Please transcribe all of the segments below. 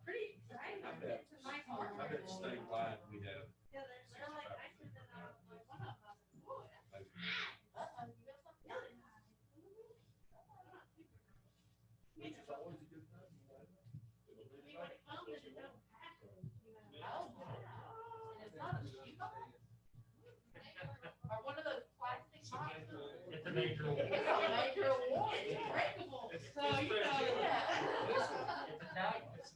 Pretty exciting. I bet statewide we have. Which is always a good thing. Or one of those plastic boxes. It's a major award. It's a major award. It's breakable. So, you know, yeah. It's Italian. It's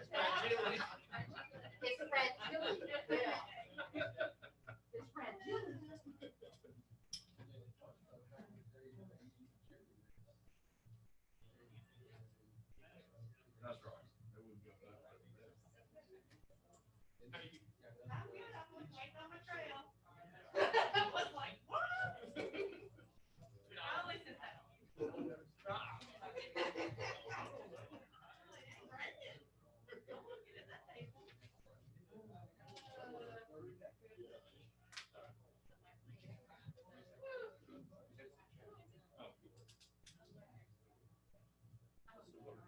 Italian. It's fragile. It's fragile. Yeah. It's fragile. That's right. There we go. I'm good. I'm just waiting on my trail. I was like, what? I only said that.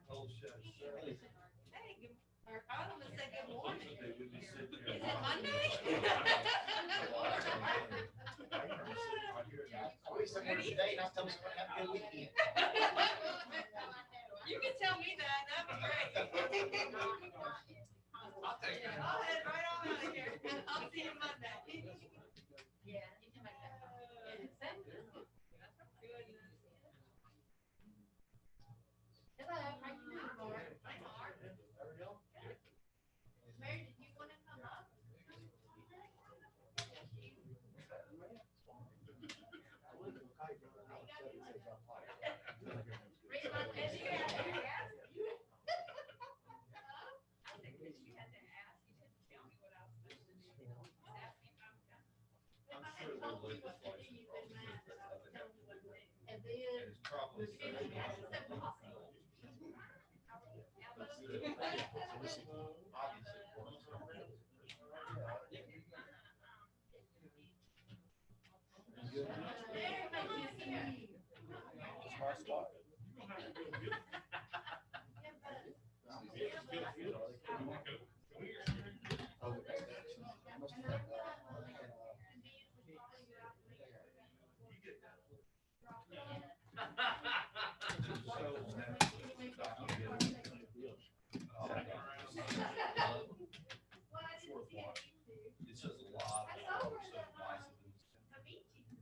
Old chef. Hey, good, or I was gonna say good morning. They would be sitting Is there. it Monday? Always somewhere today, not tell me someone have a good weekend. You can tell me that, that'd be great. I'll take that. I'll head right on out of here. I'll see you Monday. Yeah, you can make that. Hello, how you doing, Laura? Hi, Mark. Mary, did you want to come up? Read my Did you have to ask? I think that you had to ask, you didn't tell me what I was supposed to do. Ask me if I'm done. If I had told you what to do, you'd been mad that I was telling you what to do. And And then. it's probably. That's so possible. There, thank you, here. It's my spot. It's just a lot of stuff nice in this country.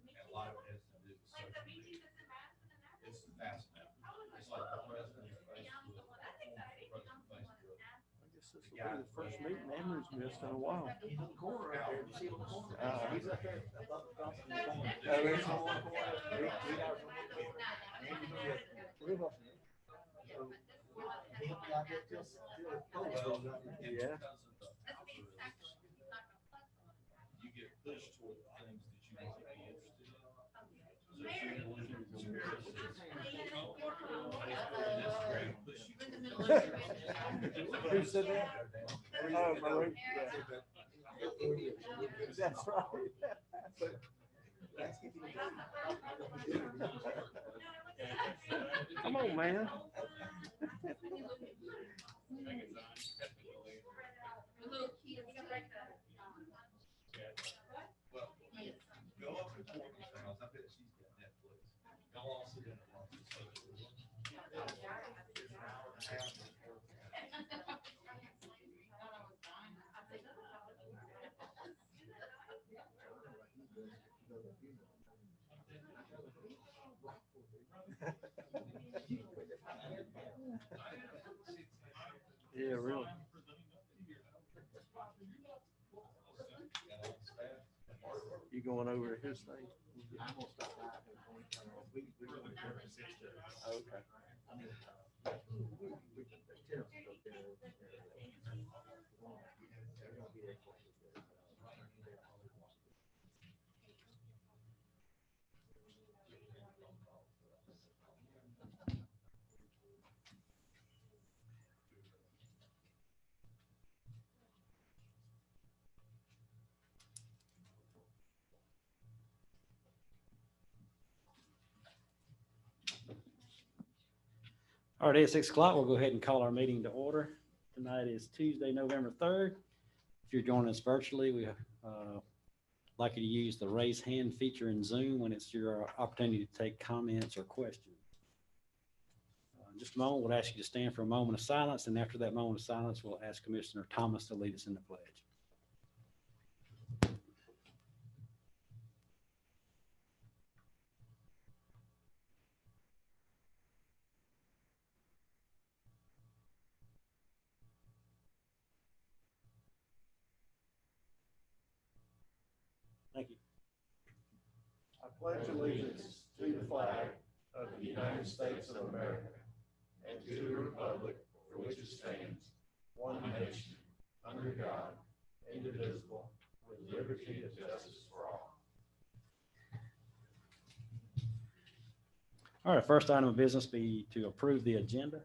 And a lot of it has to do with Like the social beaches media. that's in Madison and that. It's fascinating. It's like the president's Facebook. That's exciting. President's Facebook. I guess this will be the first meeting Andrew's missed in a while. He's in the corner right there. You see him in the corner? He's up there above the cross. Oh, is he? He helped me out there till COVID goes up. Yeah. Because of the outbursts, you get pushed toward the things that you want to be interested in. So if you're one of those experiences, Instagram push you. Who said that? Oh, Marie. That's right. Come on, man. Well, go up to Courtney's house. I bet she's got Netflix. Y'all all sit in and watch this. Yeah, really. You going over to his thing? I'm gonna stop by. We Okay. I mean, we tenants go there. They're gonna be there for All right, at 6 o'clock, we'll go ahead and call our meeting to order. Tonight is Tuesday, November 3rd. If you're joining us virtually, we like you to use the raise hand feature in Zoom when it's your opportunity to take comments or questions. In just a moment, we'll ask you to stand for a moment of silence, and after that moment of silence, we'll ask Commissioner Thomas to lead us in the pledge. Thank you. I pledge allegiance to the flag of the United States of America and to the republic for which it stands, one nation, under God, indivisible, with liberty and justice for all. All right, first item of business be to approve the agenda.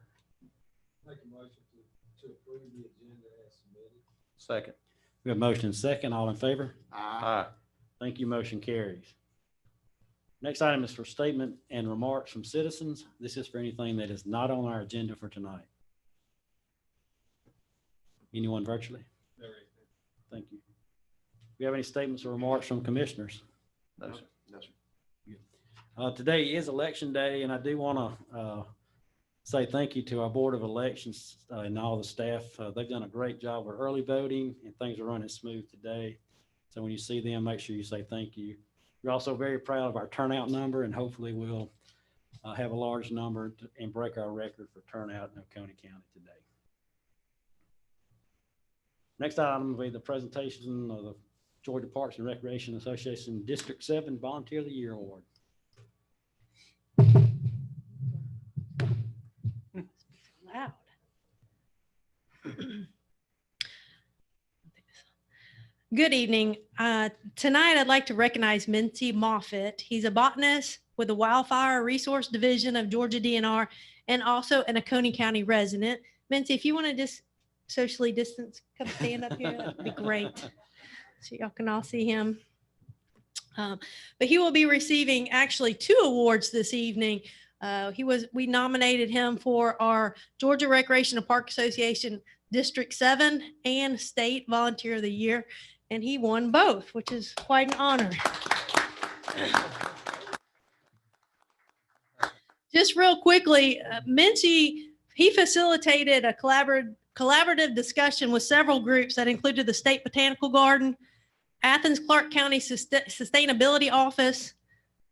Make a motion to approve the agenda as submitted. Second. We have motion and second. All in favor? Aye. Thank you. Motion carries. Next item is for statement and remarks from citizens. This is for anything that is not on our agenda for tonight. Anyone virtually? Thank you. Do we have any statements or remarks from commissioners? No, sir. No, sir. Today is election day, and I do want to say thank you to our Board of Elections and all the staff. They've done a great job with early voting, and things are running smooth today. So when you see them, make sure you say thank you. We're also very proud of our turnout number, and hopefully we'll have a large number and break our record for turnout in Oconee County today. Next item will be the presentation of the Georgia Parks and Recreation Association District 7 Volunteer of the Year Award. Loud. Good evening. Tonight, I'd like to recognize Mincy Moffitt. He's a botanist with the Wildfire Resource Division of Georgia DNR and also an Oconee County resident. Mincy, if you want to just socially distance, come stand up here. That would be great. So y'all can all see him. But he will be receiving actually 2 awards this evening. We nominated him for our Georgia Recreation and Park Association District 7 and State Volunteer of the Year, and he won both, which is quite an honor. Just real quickly, Mincy, he facilitated a collaborative discussion with several groups that included the State Botanical Garden, Athens Clarke County Sustainability Office,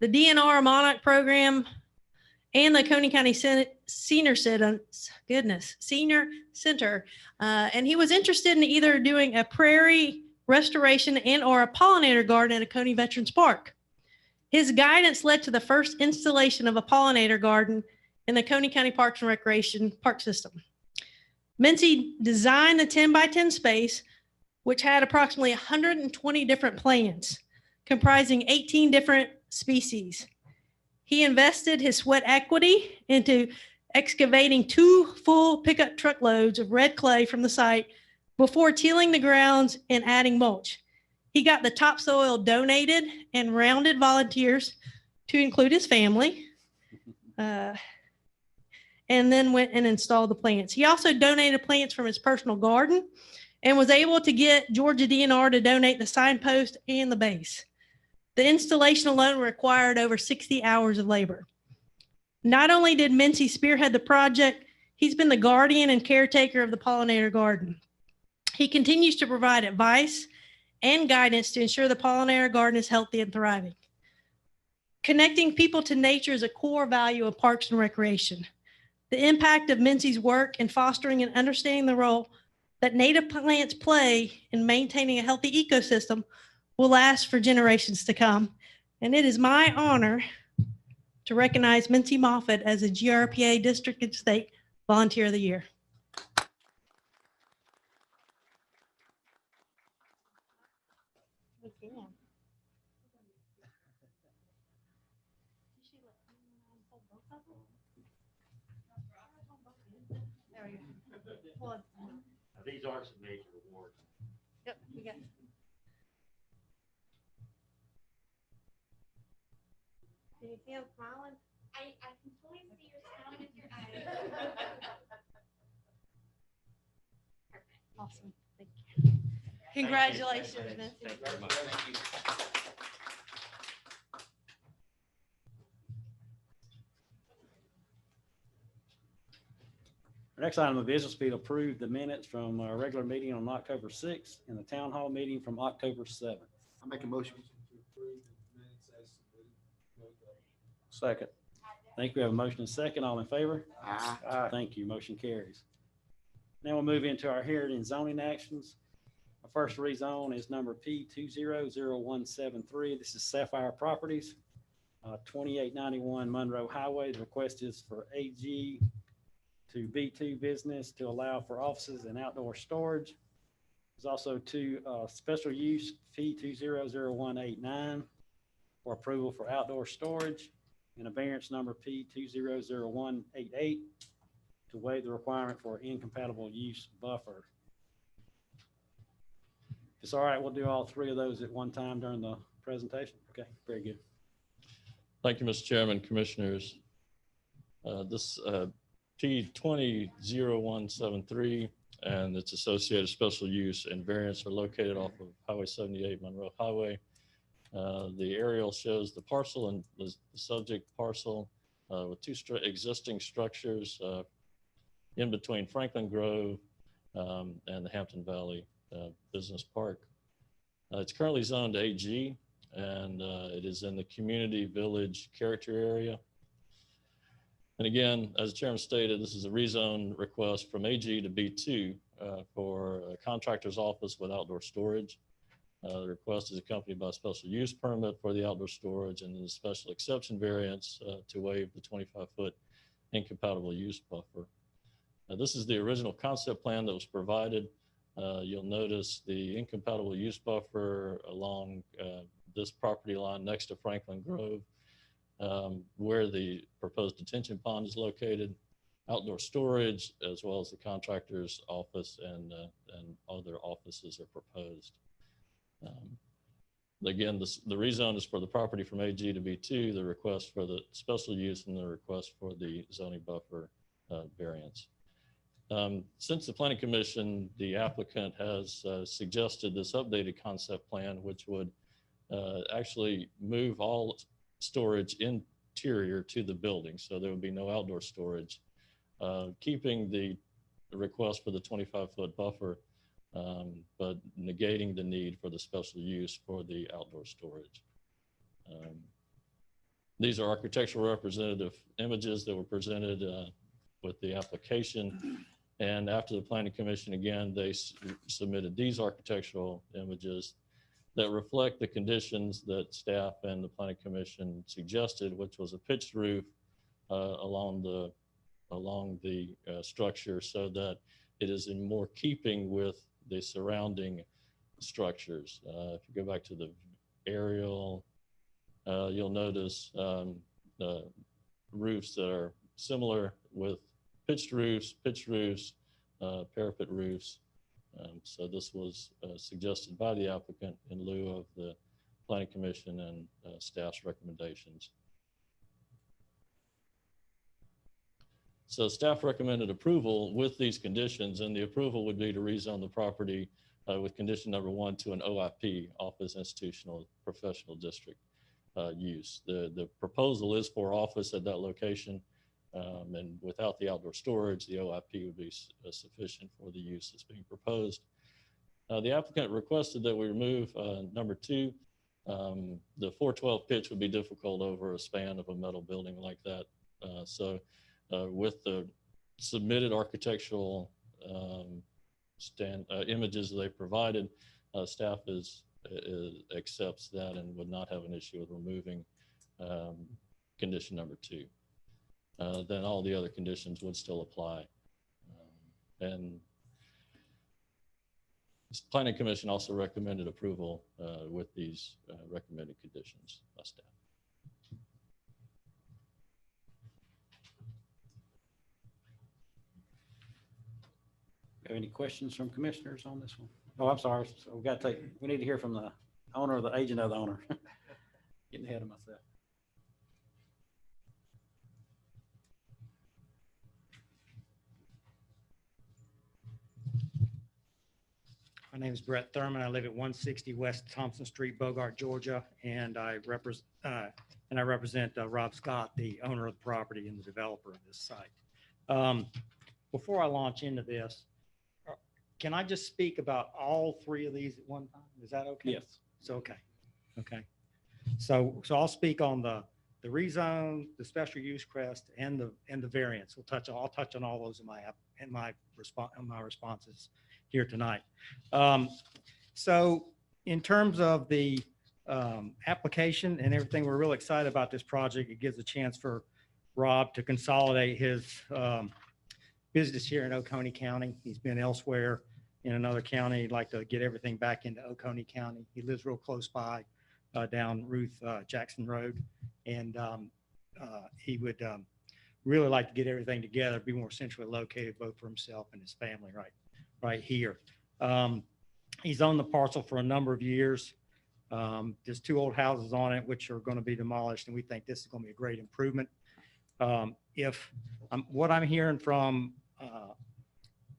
the DNR Monarch Program, and the Oconee County Senior Center. And he was interested in either doing a prairie restoration and or a pollinator garden at Oconee Veterans Park. His guidance led to the first installation of a pollinator garden in the Oconee County Parks and Recreation Park System. Mincy designed the 10 by 10 space, which had approximately 120 different plants comprising 18 different species. He invested his sweat equity into excavating 2 full pickup truckloads of red clay from the site before tilling the grounds and adding mulch. He got the topsoil donated and rounded volunteers to include his family, and then went and installed the plants. He also donated plants from his personal garden and was able to get Georgia DNR to donate the signpost and the base. The installation alone required over 60 hours of labor. Not only did Mincy spearhead the project, he's been the guardian and caretaker of the pollinator garden. He continues to provide advice and guidance to ensure the pollinator garden is healthy and thriving. Connecting people to nature is a core value of parks and recreation. The impact of Mincy's work in fostering and understanding the role that native plants play in maintaining a healthy ecosystem will last for generations to come. And it is my honor to recognize Mincy Moffett as a GRPA District and State Volunteer of the Year. There we go. These are some major awards. Yep, we got. Can you see him smiling? I can totally see you're smiling with your eyes. Awesome. Thank you. Congratulations, Mincy. Thank you very much. Thank you. Our next item of business will be to approve the minutes from our regular meeting on October 6th and the town hall meeting from October 7th. I make a motion. To approve the minutes as submitted. Vote aye. Second. Thank you. We have a motion and a second. All in favor? Aye. Aye. Thank you. Motion carries. Now we'll move into our hearing and zoning actions. Our first rezone is number P200173. This is Sapphire Properties, 2891 Monroe Highway. The request is for AG to B2 business to allow for offices and outdoor storage. There's also two special use P200189 for approval for outdoor storage, and a variance number P200188 to waive the requirement for incompatible use buffer. If it's all right, we'll do all three of those at one time during the presentation. Okay, very good. Thank you, Mr. Chairman, Commissioners. This P200173 and its associated special use and variance are located off of Highway 78 Monroe Highway. The aerial shows the parcel and the subject parcel with two existing structures in between Franklin Grove and the Hampton Valley Business Park. It's currently zoned AG, and it is in the community village character area. And again, as the chairman stated, this is a rezone request from AG to B2 for a contractor's office with outdoor storage. The request is accompanied by a special use permit for the outdoor storage and the special exception variance to waive the 25-foot incompatible use buffer. This is the original concept plan that was provided. You'll notice the incompatible use buffer along this property line next to Franklin Grove, where the proposed detention pond is located, outdoor storage, as well as the contractor's office and other offices are proposed. Again, the rezone is for the property from AG to B2, the request for the special use and the request for the zoning buffer variance. Since the Planning Commission, the applicant has suggested this updated concept plan, which would actually move all storage interior to the building. So there would be no outdoor storage, keeping the request for the 25-foot buffer, but negating the need for the special use for the outdoor storage. These are architectural representative images that were presented with the application. And after the Planning Commission, again, they submitted these architectural images that reflect the conditions that staff and the Planning Commission suggested, which was a pitched roof along the structure, so that it is in more keeping with the surrounding structures. If you go back to the aerial, you'll notice roofs that are similar with pitched roofs, parapet roofs. So this was suggested by the applicant in lieu of the Planning Commission and staff's recommendations. So staff recommended approval with these conditions, and the approval would be to rezone the property with condition number 1 to an OIP, Office Institutional Professional District use. The proposal is for office at that location, and without the outdoor storage, the OIP would be sufficient for the use that's being proposed. The applicant requested that we remove number 2. The 412 pitch would be difficult over a span of a metal building like that. With the submitted architectural images they provided, staff accepts that and would not have an issue with removing condition number 2. Then all the other conditions would still apply. And the Planning Commission also recommended approval with these recommended conditions by staff. Have any questions from commissioners on this one? Oh, I'm sorry. So we need to hear from the owner or the agent of the owner. Getting ahead of myself. My name is Brett Thurman. I live at 160 West Thompson Street, Bogart, Georgia, and I represent Rob Scott, the owner of the property and the developer of this site. Before I launch into this, can I just speak about all 3 of these at one time? Is that okay? Yes. It's okay. Okay. So I'll speak on the rezone, the special use crest, and the variance. I'll touch on all those in my responses here tonight. So in terms of the application and everything, we're really excited about this project. It gives a chance for Rob to consolidate his business here in Oconee County. He's been elsewhere in another county. He'd like to get everything back into Oconee County. He lives real close by down Ruth Jackson Road. And he would really like to get everything together, be more centrally located both for himself and his family right here. He's owned the parcel for a number of years. There's 2 old houses on it, which are going to be demolished, and we think this is going to be a great improvement. What I'm hearing from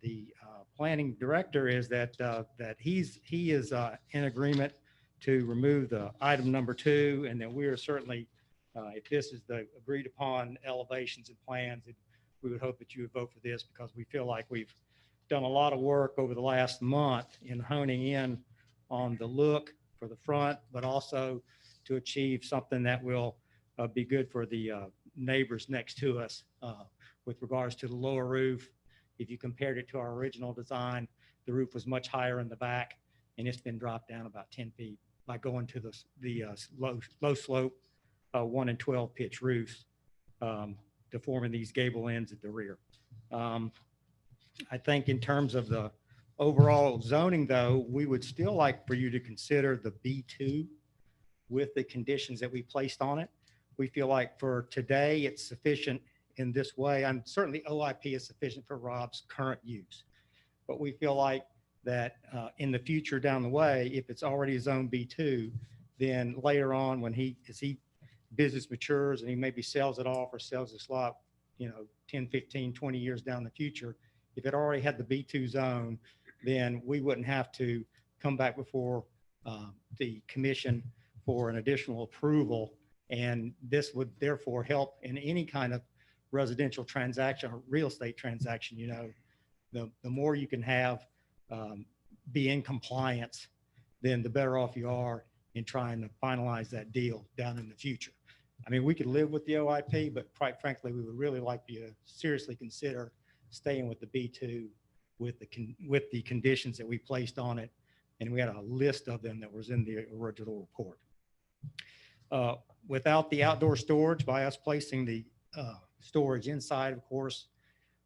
the planning director is that he is in agreement to remove the item number 2, and then we are certainly, if this is the agreed upon elevations and plans, we would hope that you would vote for this, because we feel like we've done a lot of work over the last month in honing in on the look for the front, but also to achieve something that will be good for the neighbors next to us with regards to the lower roof. If you compared it to our original design, the roof was much higher in the back, and it's been dropped down about 10 feet by going to the low slope 1 and 12 pitch roofs to forming these gable ends at the rear. I think in terms of the overall zoning, though, we would still like for you to consider the B2 with the conditions that we placed on it. We feel like for today, it's sufficient in this way. And certainly OIP is sufficient for Rob's current use. But we feel like that in the future down the way, if it's already zone B2, then later on when as business matures and he maybe sells it off or sells this lot, 10, 15, 20 years down the future, if it already had the B2 zone, then we wouldn't have to come back before the commission for an additional approval. And this would therefore help in any kind of residential transaction or real estate transaction. The more you can have be in compliance, then the better off you are in trying to finalize that deal down in the future. I mean, we could live with the OIP, but quite frankly, we would really like you to seriously consider staying with the B2 with the conditions that we placed on it. And we had a list of them that was in the original report. Without the outdoor storage, by us placing the storage inside, of course,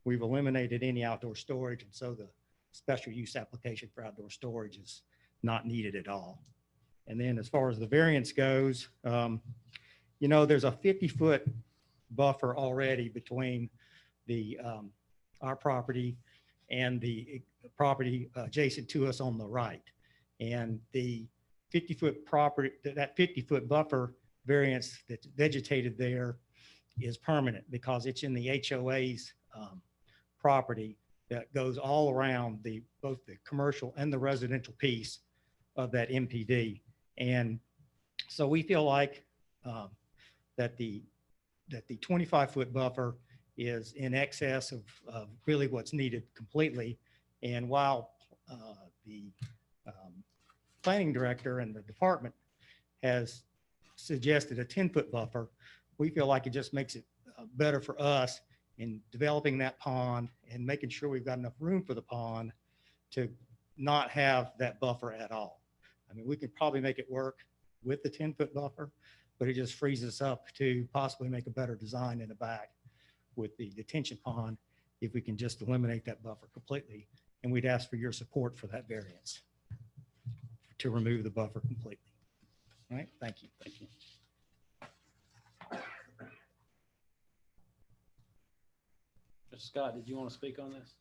we've eliminated any outdoor storage. And so the special use application for outdoor storage is not needed at all. And then as far as the variance goes, there's a 50-foot buffer already between our property and the property adjacent to us on the right. And the 50-foot property, that 50-foot buffer variance that's vegetated there is permanent because it's in the HOA's property that goes all around both the commercial and the residential piece of that MPD. And so we feel like that the 25-foot buffer is in excess of really what's needed completely. And while the planning director and the department has suggested a 10-foot buffer, we feel like it just makes it better for us in developing that pond and making sure we've got enough room for the pond to not have that buffer at all. I mean, we could probably make it work with the 10-foot buffer, but it just frees us up to possibly make a better design in the back with the detention pond, if we can just eliminate that buffer completely. And we'd ask for your support for that variance to remove the buffer completely. All right, thank you. Thank you. Mr. Scott, did you want to speak on this?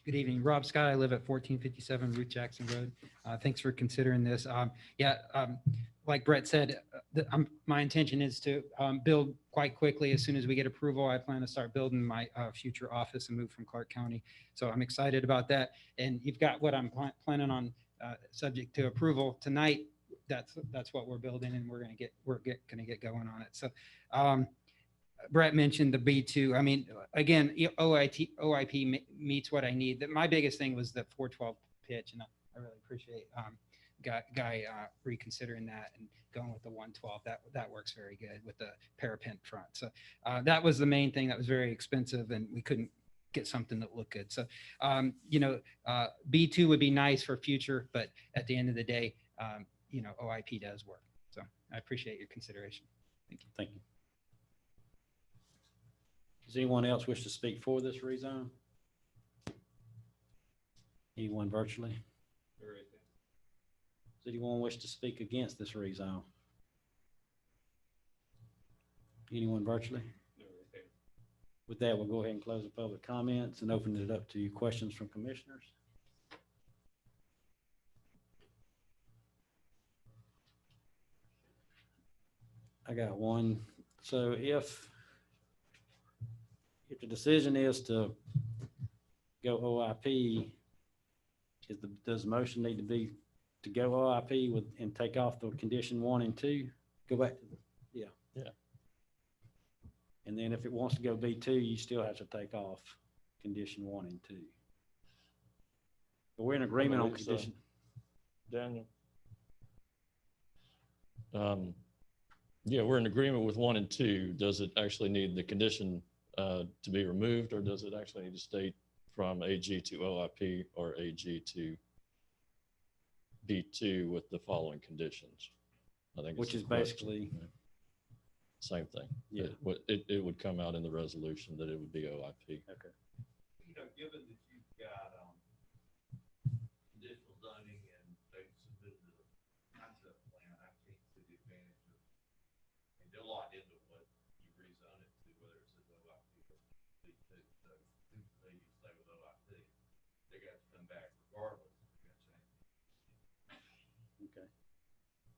Good evening, Rob Scott. I live at 1457 Ruth Jackson Road. Thanks for considering this. Like Brett said, my intention is to build quite quickly. As soon as we get approval, I plan to start building my future office and move from Clark County. So I'm excited about that. And you've got what I'm planning on, subject to approval tonight. That's what we're building, and we're gonna get going on it. So Brett mentioned the B2. I mean, again, OIP meets what I need. My biggest thing was the 412 pitch, and I really appreciate Guy reconsidering that and going with the 112. That works very good with the parapet front. So that was the main thing that was very expensive, and we couldn't get something that looked good. So B2 would be nice for future, but at the end of the day, OIP does work. So I appreciate your consideration. Thank you. Thank you. Does anyone else wish to speak for this rezone? Anyone virtually? Does anyone wish to speak against this rezone? Anyone virtually? With that, we'll go ahead and close the public comments and open it up to questions from commissioners. I got one. So if the decision is to go OIP, does the motion need to be to go OIP and take off the condition 1 and 2? Go back to yeah. And then if it wants to go B2, you still have to take off condition 1 and 2. But we're in agreement on condition. Daniel. Yeah, we're in agreement with 1 and 2. Does it actually need the condition to be removed, or does it actually need to state from AG to OIP or AG to B2 with the following conditions? I think Which is basically same thing. Yeah. It would come out in the resolution that it would be OIP. Okay. Given that you've got conditional zoning and they've submitted the concept plan, I can't see the advantage of, and they're locked into what you rezone it to, whether it's an OIP or B2. So who's they stay with OIP? They're going to come back regardless. Okay.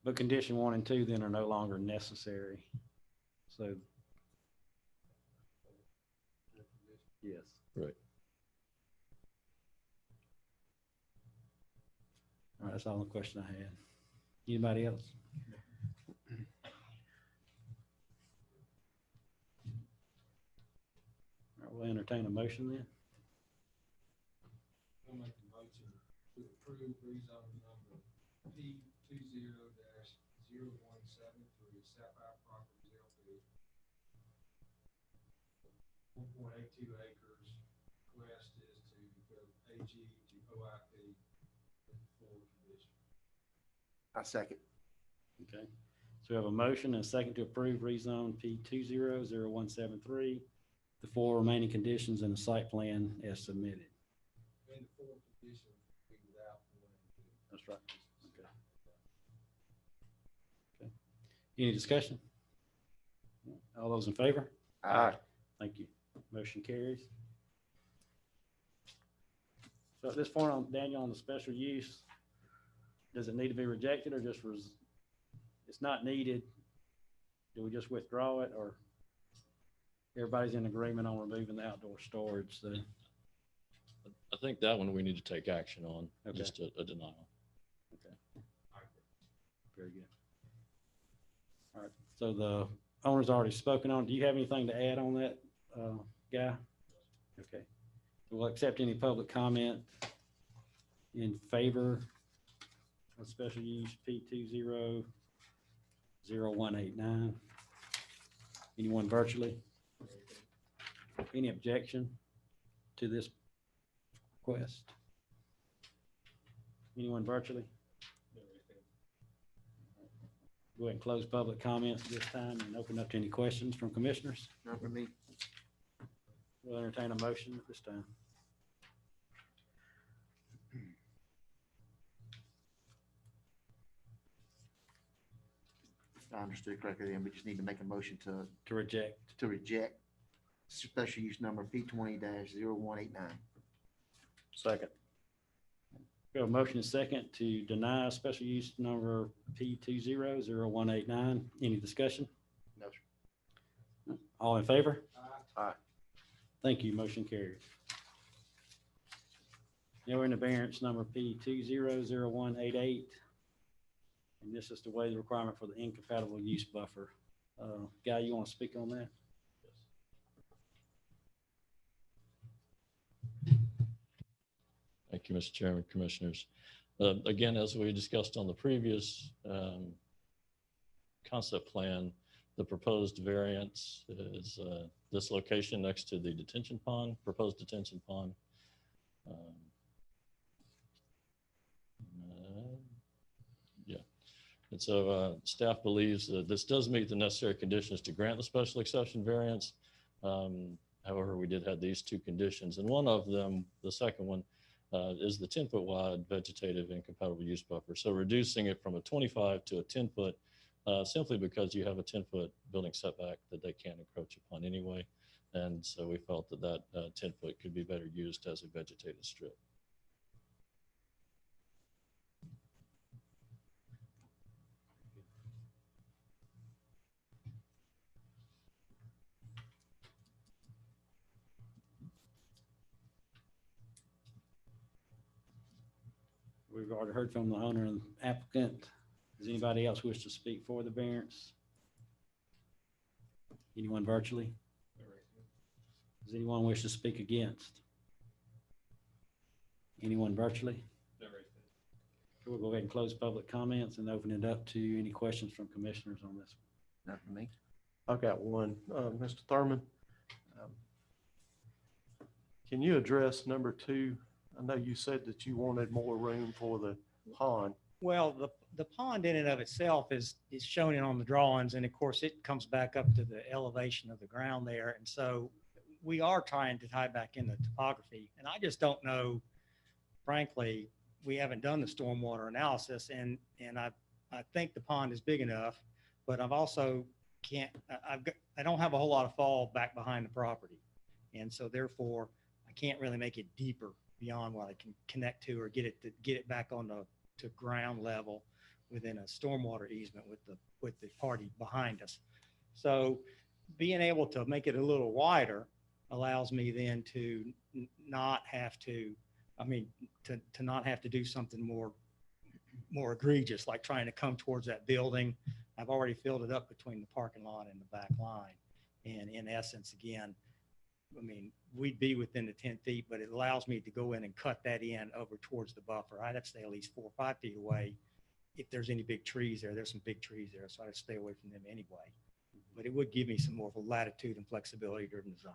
But condition 1 and 2 then are no longer necessary. So yes. Right. All right, that's all the question I had. Anybody else? All right, we'll entertain a motion then. I'll make a motion to approve rezone number P20-0173 Sapphire Properties LP. 1.82 acres. Request is to go AG to OIP with the full condition. I second. Okay. So we have a motion and a second to approve rezone P20-0173, the 4 remaining conditions in the site plan as submitted. And the full condition will be without 1 and 2. That's right. Okay. Okay. Any discussion? All those in favor? Aye. Thank you. Motion carries. So at this point, Daniel, on the special use, does it need to be rejected or just it's not needed? Do we just withdraw it, or everybody's in agreement on removing the outdoor storage? So I think that one we need to take action on, Okay. just a denial. okay, very good. All right. So the owner's already spoken on. Do you have anything to add on that, Guy? Okay. We'll accept any public comment in favor of special use P20-0189. Anyone virtually? Any objection to this request? Anyone virtually? Go ahead and close public comments at this time and open up to any questions from commissioners. Not for me. We'll entertain a motion at this time. If I understood correctly, then we just need to make a motion To reject. to reject special use number P20-0189. Second. We have a motion and second to deny special use number P200189. Any discussion? No, sir. All in favor? Aye. Thank you. Motion carries. Now we're in the variance number P200188. And this is to waive the requirement for the incompatible use buffer. Guy, you want to speak on that? Thank you, Mr. Chairman, Commissioners. Again, as we discussed on the previous concept plan, the proposed variance is this location next to the detention pond, proposed detention pond. Yeah. And so staff believes that this does meet the necessary conditions to grant the special exception variance. However, we did have these two conditions, and one of them, the second one, is the 10-foot wide vegetative incompatible use buffer. So reducing it from a 25 to a 10-foot simply because you have a 10-foot building setback that they can't encroach upon anyway. And so we felt that that 10-foot could be better used as a vegetated strip. We've already heard from the owner and applicant. Does anybody else wish to speak for the variance? Anyone virtually? Does anyone wish to speak against? Anyone virtually? We'll go ahead and close public comments and open it up to any questions from commissioners on this. Not for me. I've got one. Mr. Thurman, can you address number 2? I know you said that you wanted more room for the pond. Well, the pond in and of itself is shown in on the drawings, and of course it comes back up to the elevation of the ground there. And so we are trying to tie back in the topography, and I just don't know, frankly, we haven't done the stormwater analysis, and I think the pond is big enough, but I've also I don't have a whole lot of fall back behind the property. And so therefore I can't really make it deeper beyond what I can connect to or get it back on to ground level within a stormwater easement with the party behind us. So being able to make it a little wider allows me then to not have to, to not have to do something more egregious, like trying to come towards that building. I've already filled it up between the parking lot and the back line. And in essence, again, we'd be within the 10 feet, but it allows me to go in and cut that in over towards the buffer. I'd have to stay at least 4 or 5 feet away. If there's any big trees there, there's some big trees there, so I'd stay away from them anyway. But it would give me some more of a latitude and flexibility during design.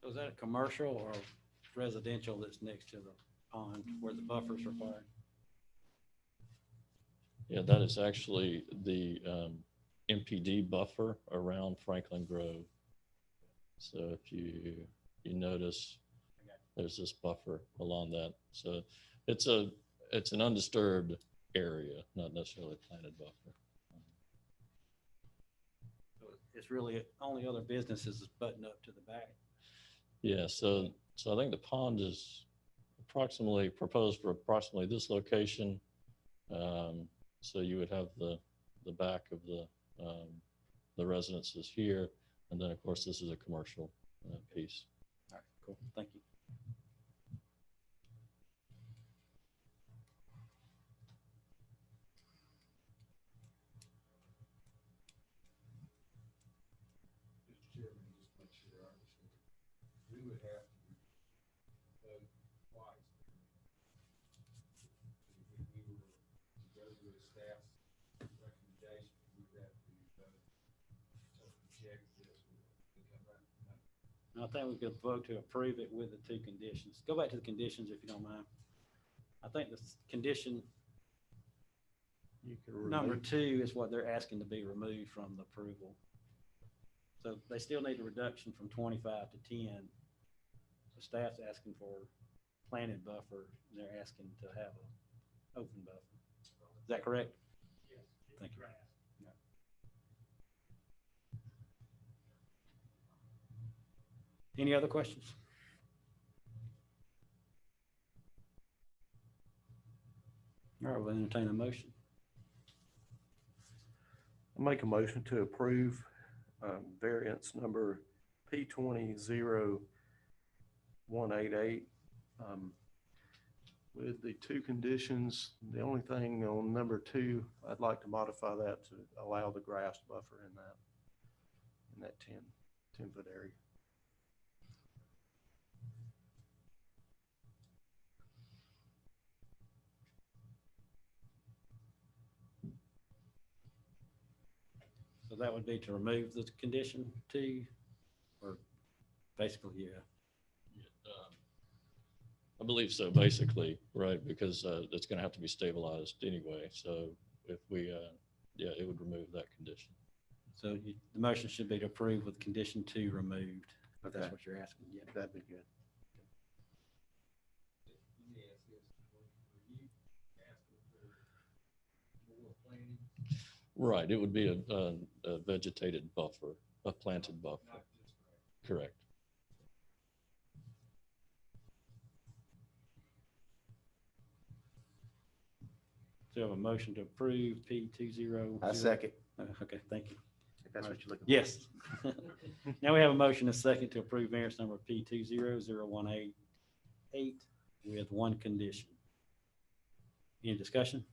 So is that a commercial or residential that's next to the pond where the buffer is required? Yeah, that is actually the MPD buffer around Franklin Grove. So if you notice, there's this buffer along that. So it's an undisturbed area, not necessarily a planted buffer. So it's really only other businesses is buttoned up to the back. Yeah, so I think the pond is proposed for approximately this location. So you would have the back of the residences here, and then of course this is a commercial piece. All right, cool. Thank you. Mr. Chairman, just make sure I understand. We would have to vote twice. If we were to go to a staff's recommendation I think we could vote to approve it with the two conditions. Go back to the conditions if you don't mind. I think the condition You can number remove. 2 is what they're asking to be removed from the approval. So they still need a reduction from 25 to 10. The staff's asking for planted buffer, and they're asking to have an open buffer. Is that correct? Yes. Thank you. Any other questions? All right, we'll entertain a motion. I'll make a motion to approve variance number P20-0188 with the two conditions. The only thing on number 2, I'd like to modify that to allow the grass buffer in that 10-foot area. So that would be to remove the condition 2, or basically, yeah. I believe so, basically, right, because it's going to have to be stabilized anyway. So if we, it would remove that condition. So the motion should be to approve with condition 2 removed. If Okay. that's what you're asking. Yeah. That'd be good. Let me ask this, are you asking for more planting, Right, it would be a vegetated buffer, a planted buffer. not just grass? Correct. So you have a motion to approve P20. I second. Okay, thank you. If that's what you're looking for. Yes. Now we have a motion and a second to approve variance number P200188 with one condition. Any discussion?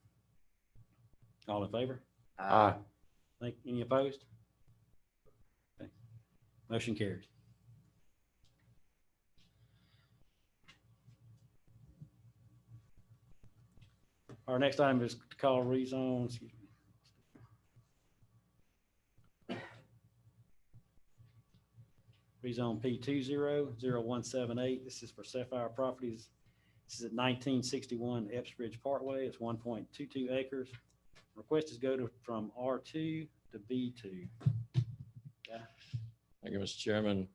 All in favor? Aye. Any opposed? Okay. Motion carries. Our next item is to call rezone, excuse me. Rezone P200178. This is for Sapphire Properties. This is at 1961 Epps Ridge Parkway. It's 1.22 acres. Request is from R2 to B2. Yeah. Thank you, Mr. Chairman,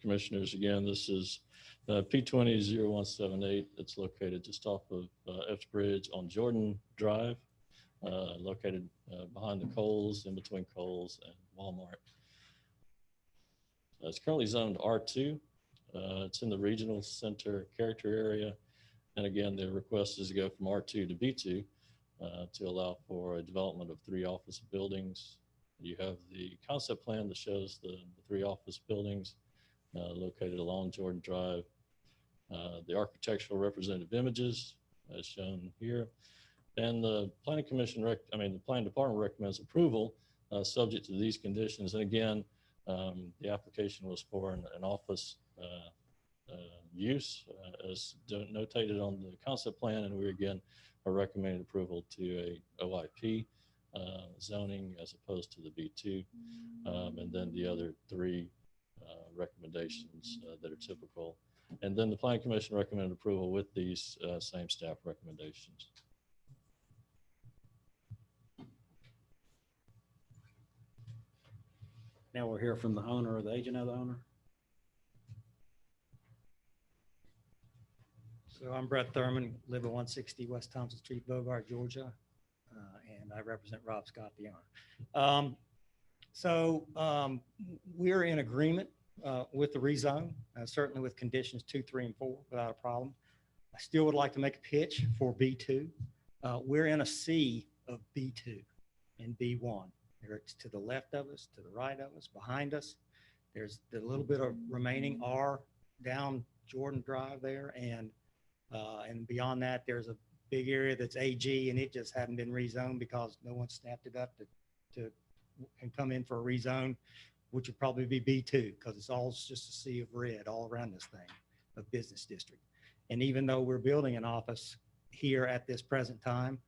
Commissioners. Again, this is P20-0178. It's located just off of Epps Bridge on Jordan Drive, located behind the Kohl's, in between Kohl's and Walmart. It's currently zoned R2. It's in the regional center character area. And again, the request is to go from R2 to B2 to allow for a development of 3 office buildings. You have the concept plan that shows the 3 office buildings located along Jordan Drive. The architectural representative images as shown here. And the planning commission, the planning department recommends approval subject to these conditions. And again, the application was for an office use as notated on the concept plan. And we again are recommending approval to a OIP zoning as opposed to the B2. And then the other 3 recommendations that are typical. And then the planning commission recommended approval with these same staff recommendations. Now we'll hear from the owner or the agent of the owner. So I'm Brett Thurman, live at 160 West Thompson Street, Bogart, Georgia, and I represent Rob Scott, the owner. We're in agreement with the rezone, certainly with conditions 2, 3, and 4 without a problem. I still would like to make a pitch for B2. We're in a sea of B2 and B1. It's to the left of us, to the right of us, behind us. There's the little bit of remaining R down Jordan Drive there, and beyond that, there's a big area that's AG, and it just hadn't been rezoned because no one snapped it up to and come in for a rezone, which would probably be B2 because it's all just a sea of red all around this thing, a business district. And even though we're building an office here at this present time,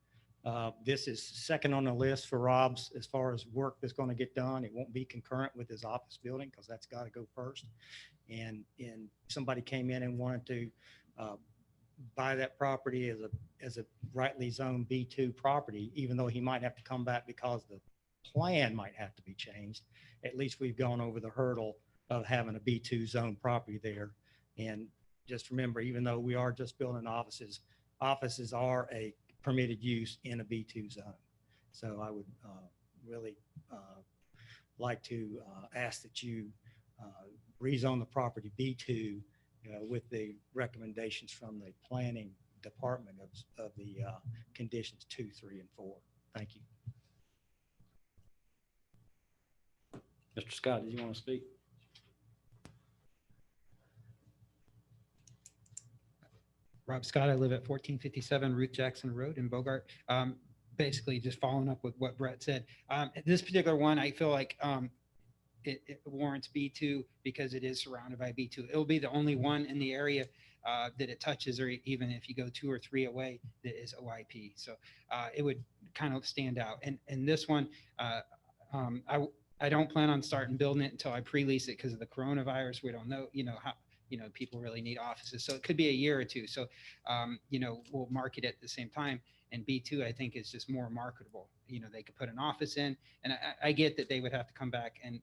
This is second on the list for Rob's as far as work that's going to get done. It won't be concurrent with his office building because that's got to go first. And somebody came in and wanted to buy that property as a rightly zoned B2 property, even though he might have to come back because the plan might have to be changed. At least we've gone over the hurdle of having a B2 zone property there. And just remember, even though we are just building offices, offices are a permitted use in a B2 zone. So I would really like to ask that you rezone the property B2 with the recommendations from the planning department of the conditions 2, 3, and 4. Thank you. Mr. Scott, did you want to speak? Rob Scott, I live at 1457 Ruth Jackson Road in Bogart. Basically, just following up with what Brett said. This particular one, I feel like it warrants B2 because it is surrounded by B2. It'll be the only one in the area that it touches, or even if you go 2 or 3 away, that is OIP. So it would kind of stand out. And this one, I don't plan on starting building it until I pre-lease it because of the coronavirus. We don't know, how, people really need offices. So it could be a year or 2. So, we'll market it at the same time. And B2, I think, is just more marketable. They could put an office in, and I get that they would have to come back and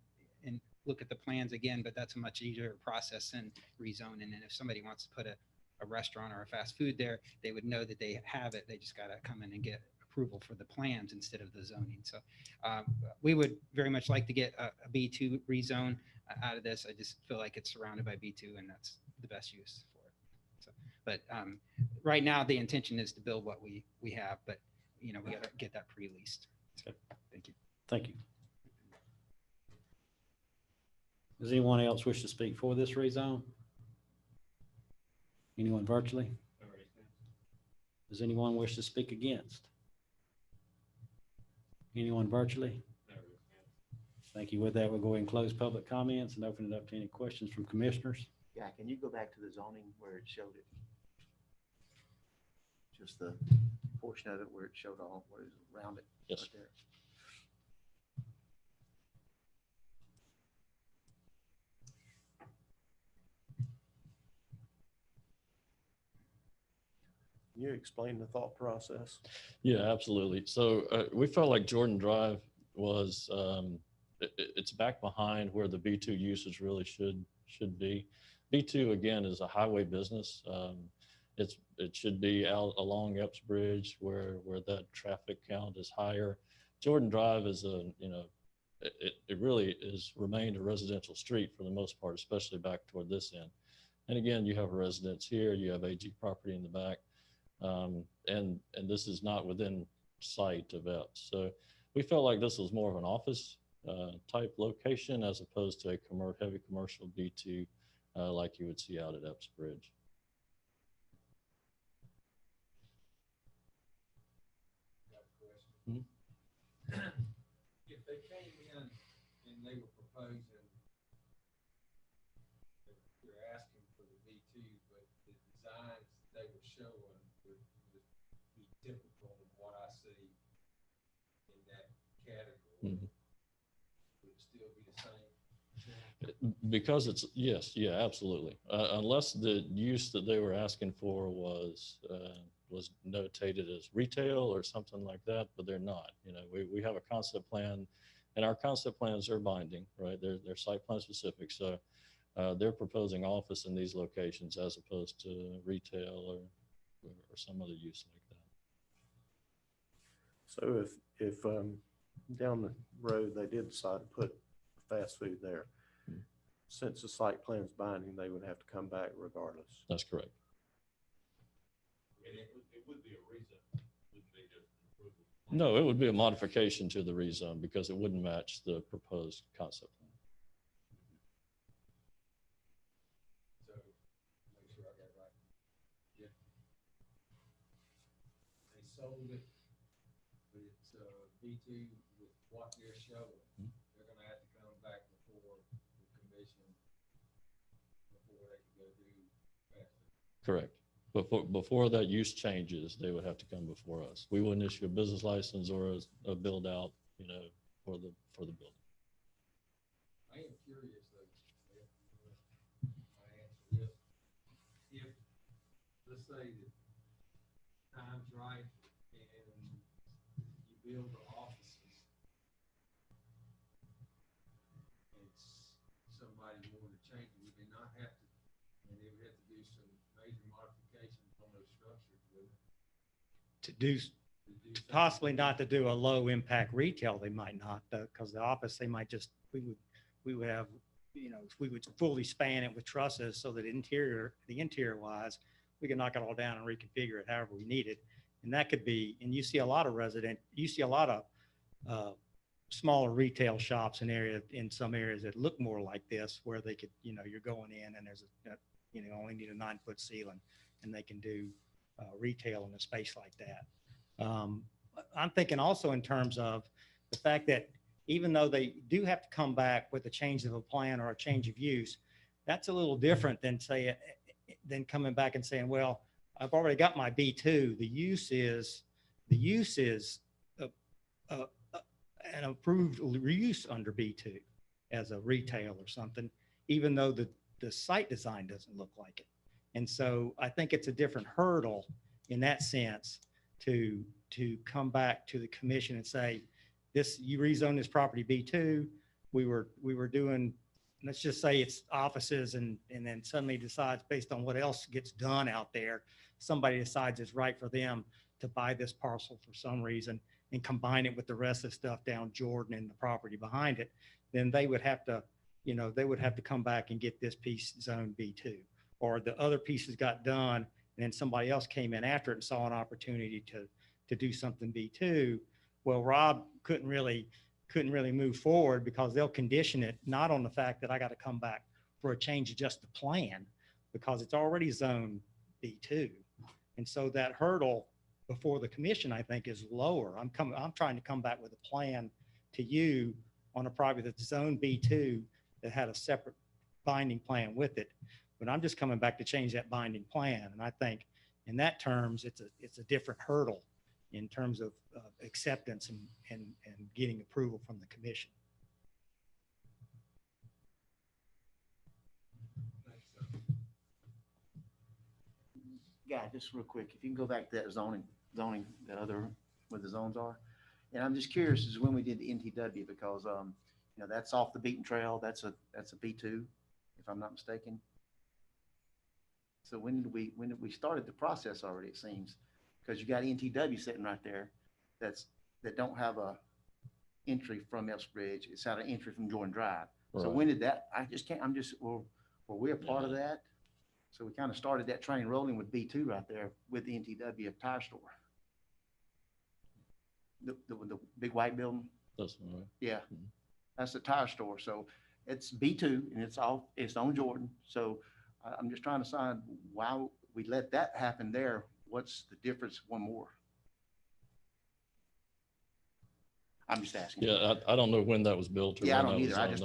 look at the plans again, but that's a much easier process than rezoning. And if somebody wants to put a restaurant or a fast food there, they would know that they have it. They just got to come in and get approval for the plans instead of the zoning. So we would very much like to get a B2 rezone out of this. I just feel like it's surrounded by B2 and that's the best use for it. So, but right now the intention is to build what we have, but we got to get that pre-leased. So, thank you. Thank you. Does anyone else wish to speak for this rezone? Anyone virtually? Does anyone wish to speak against? Anyone virtually? Thank you. With that, we'll go ahead and close public comments and open it up to any questions from commissioners. Yeah, can you go back to the zoning where it showed it? Just the portion of it where it showed all, what is it, around it? Yes. Right there. Can you explain the thought process? Yeah, absolutely. So we felt like Jordan Drive was, it's back behind where the B2 usage really should be. B2, again, is a highway business. It should be out along Epps Bridge where that traffic count is higher. Jordan Drive is it really is remained a residential street for the most part, especially back toward this end. And again, you have residents here, you have AG property in the back. And this is not within sight of Epps. So we felt like this was more of an office type location as opposed to a heavy commercial B2 like you would see out at Epps Bridge. Mm-hmm. If they came in and they were proposing, they're asking for the B2, but the designs they were showing would be typical of what I see in that category. Mm-hmm. Would it still be the same? Because it's, yes, yeah, absolutely. Unless the use that they were asking for was notated as retail or something like that, but they're not. We have a concept plan, and our concept plans are binding, right? They're site plan specific. So they're proposing office in these locations as opposed to retail or some other use like that. So if down the road they did decide to put fast food there, since the site plan is binding, they would have to come back regardless. That's correct. And it would be a rezone, wouldn't be just an approval. No, it would be a modification to the rezone because it wouldn't match the proposed concept plan. So make sure I got it right. Yeah. They sold it, but it's B2 with what they're showing. They're gonna have to come back before the commission before they can go do fast food. Correct. Before that use changes, they would have to come before us. We wouldn't issue a business license or a build out, you know, for the building. I am curious though, my answer is, if, let's say that time's right and you build the offices, and somebody wanted to change it, would they not have to, and they would have to do some major modifications on those structures, wouldn't it? To do, To do possibly not to do a low impact retail, they might not, because the office, they might just, we would have, you know, we would fully span it with trusses so that the interior wise, we can knock it all down and reconfigure it however we need it. And that could be, and you see a lot of smaller retail shops in some areas that look more like this, where they could, you know, you're going in and there's you know, only need a 9-foot ceiling and they can do retail in a space like that. I'm thinking also in terms of the fact that even though they do have to come back with a change of a plan or a change of use, that's a little different than than coming back and saying, well, I've already got my B2. The use is an approved use under B2 as a retail or something, even though the site design doesn't look like it. And so I think it's a different hurdle in that sense to come back to the commission and say, you rezone this property B2. We were doing, let's just say it's offices, and then suddenly decides, based on what else gets done out there, somebody decides it's right for them to buy this parcel for some reason and combine it with the rest of the stuff down Jordan and the property behind it. Then they would have to, you know, they would have to come back and get this piece zoned B2, or the other pieces got done and then somebody else came in after it and saw an opportunity to do something B2. Well, Rob couldn't really move forward because they'll condition it not on the fact that I got to come back for a change of just the plan, because it's already zoned B2. And so that hurdle before the commission, I think, is lower. I'm trying to come back with a plan to you on a property that's zoned B2 that had a separate binding plan with it. But I'm just coming back to change that binding plan. And I think in that terms, it's a different hurdle in terms of acceptance and getting approval from the commission. Yeah, just real quick, if you can go back to that zoning, that other, where the zones are. And I'm just curious, is when we did the NTW, because, you know, that's off the beaten trail. That's a B2, if I'm not mistaken. So when did we started the process already, it seems, because you got NTW sitting right there that don't have a entry from Epps Bridge. It's out of entry from Jordan Drive. So when did that, were we a part of that? So we kind of started that train rolling with B2 right there with the NTW tire store. The big white building. That's right. Yeah, that's the tire store. So it's B2 and it's on Jordan. So I'm just trying to decide why we let that happen there. What's the difference? One more. I'm just asking. Yeah, I don't know when that was built. Yeah, I don't either. I just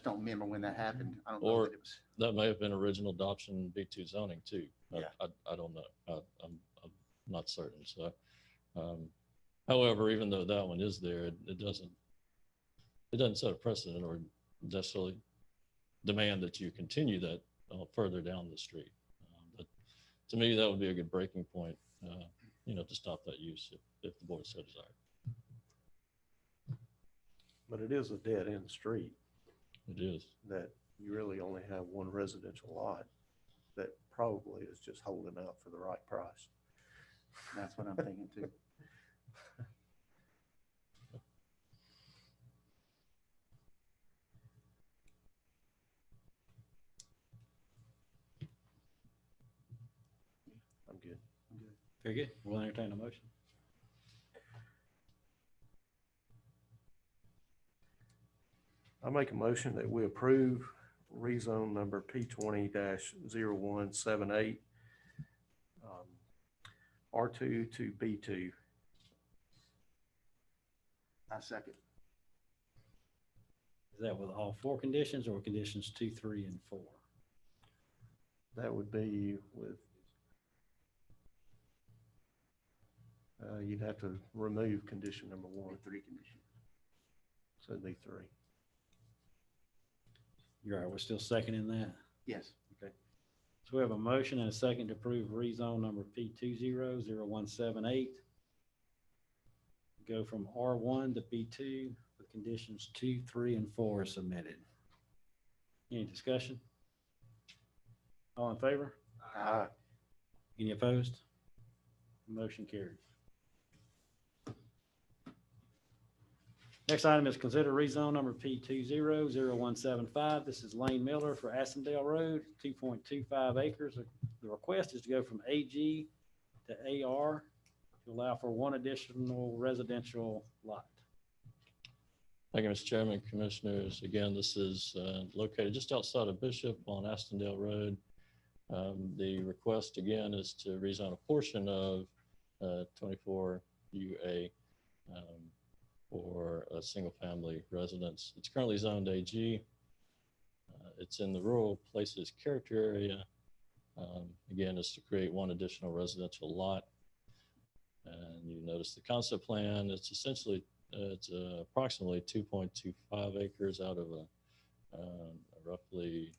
don't remember when that happened. I don't know or if it was. that may have been original adoption B2 zoning too. Yeah. I don't know. I'm not certain. So, however, even though that one is there, it doesn't set a precedent or necessarily demand that you continue that further down the street. But to me, that would be a good breaking point, you know, to stop that use if the board so desired. But it is a dead end street. It is. That you really only have one residential lot that probably is just holding out for the right price. That's what I'm thinking too. I'm good. Very good. We'll entertain a motion. I make a motion that we approve rezone number P20-0178, R2 to B2. I second. Is that with all 4 conditions or conditions 2, 3, and 4? That would be with You'd have to remove condition number one. Three conditions. So it'd be three. You're right, we're still seconding that. Yes. Okay. So we have a motion and a second to approve rezone number P200178. Go from R1 to B2 with conditions 2, 3, and 4 submitted. Any discussion? All in favor? Aye. Any opposed? Motion carries. Next item is consider rezone number P200175. This is Lane Miller for Assendale Road, 2.25 acres. The request is to go from AG to AR to allow for one additional residential lot. Thank you, Mr. Chairman, Commissioners. Again, this is located just outside of Bishop on Astondale Road. The request again is to rezone a portion of 24 UA for a single family residence. It's currently zoned AG. It's in the rural places character area. Again, is to create one additional residential lot. And you notice the concept plan, it's essentially, it's approximately 2.25 acres out of a roughly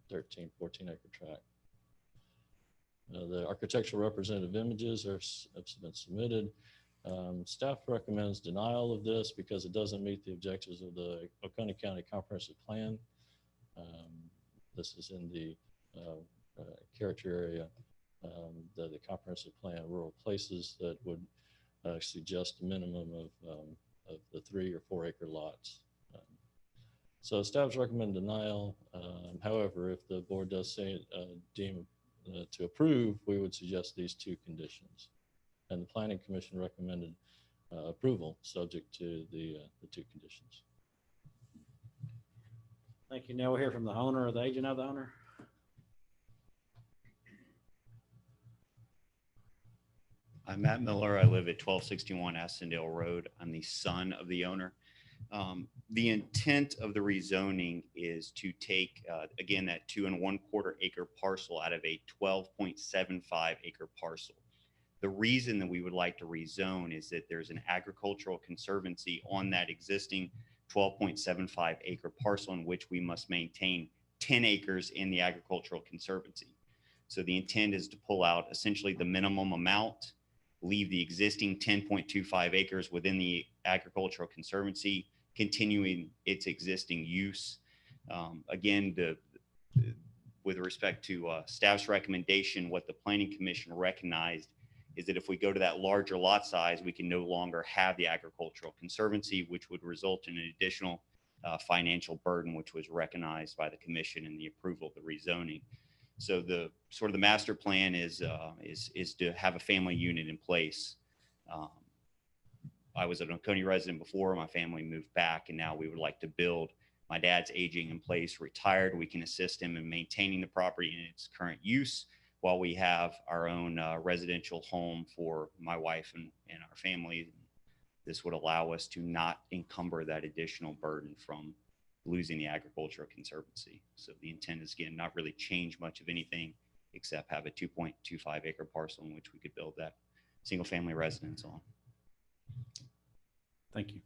13, 14 acre tract. The architectural representative images have been submitted. Staff recommends denial of this because it doesn't meet the objectives of the Oconee County Comprehensive Plan. This is in the character area, the comprehensive plan rural places that would suggest a minimum of the 3 or 4 acre lots. So staff's recommend denial. However, if the board does say deem to approve, we would suggest these two conditions. And the Planning Commission recommended approval subject to the two conditions. Thank you. Now we'll hear from the owner or the agent of the owner. I'm Matt Miller. I live at 1261 Assendale Road. I'm the son of the owner. The intent of the rezoning is to take, again, that 2 1/4 acre parcel out of a 12.75 acre parcel. The reason that we would like to rezone is that there's an agricultural conservancy on that existing 12.75 acre parcel in which we must maintain 10 acres in the agricultural conservancy. So the intent is to pull out essentially the minimum amount, leave the existing 10.25 acres within the agricultural conservancy, continuing its existing use. Again, with respect to staff's recommendation, what the Planning Commission recognized is that if we go to that larger lot size, we can no longer have the agricultural conservancy, which would result in an additional financial burden, which was recognized by the commission in the approval of the rezoning. So the sort of the master plan is to have a family unit in place. I was an Oconee resident before, my family moved back, and now we would like to build. My dad's aging in place, retired. We can assist him in maintaining the property in its current use while we have our own residential home for my wife and our family. This would allow us to not encumber that additional burden from losing the agricultural conservancy. So the intent is, again, not really change much of anything except have a 2.25 acre parcel in which we could build that single family residence on. Thank you.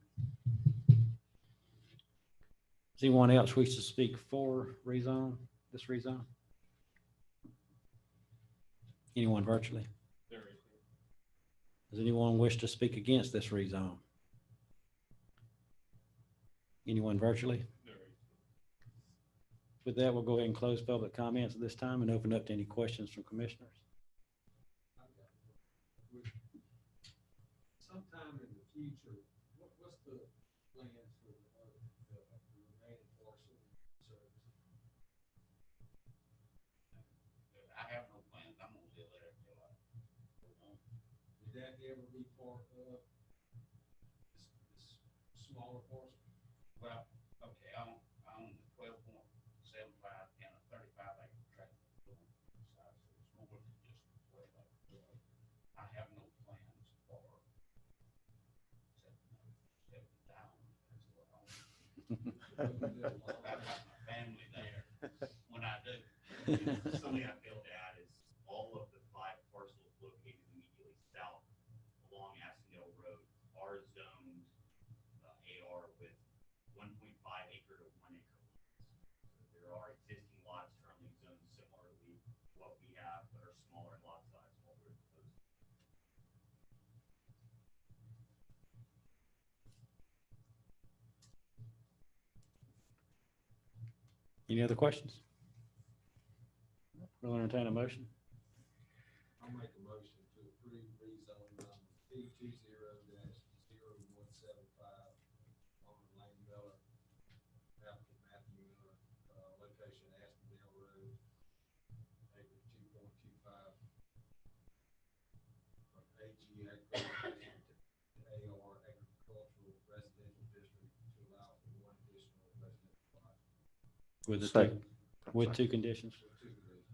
Does anyone else wish to speak for this rezone? Anyone virtually? Does anyone wish to speak against this rezone? Anyone virtually? With that, we'll go ahead and close public comments at this time and open up to any questions from commissioners. Sometime in the future, what's the plans for the remaining parcel service? I have no plans. I'm gonna live there until I go home. Would that ever be part of this smaller parcel? Well, okay, I own the 12.75 and a 35 acre tract. So it's more than just 12 acres. I have no plans for settling down. I've got my family there when I do. Something I built out is all of the 5 parcels located immediately south Any other questions? We'll entertain a motion. I'll make a motion to approve rezone number P20-0175 on Lane Miller, applicant Matthew Miller, location Aspendale Road, acre 2.25, from AG agricultural to AR agricultural residential district to allow for one additional residential lot. With the Second. with two conditions. With two conditions.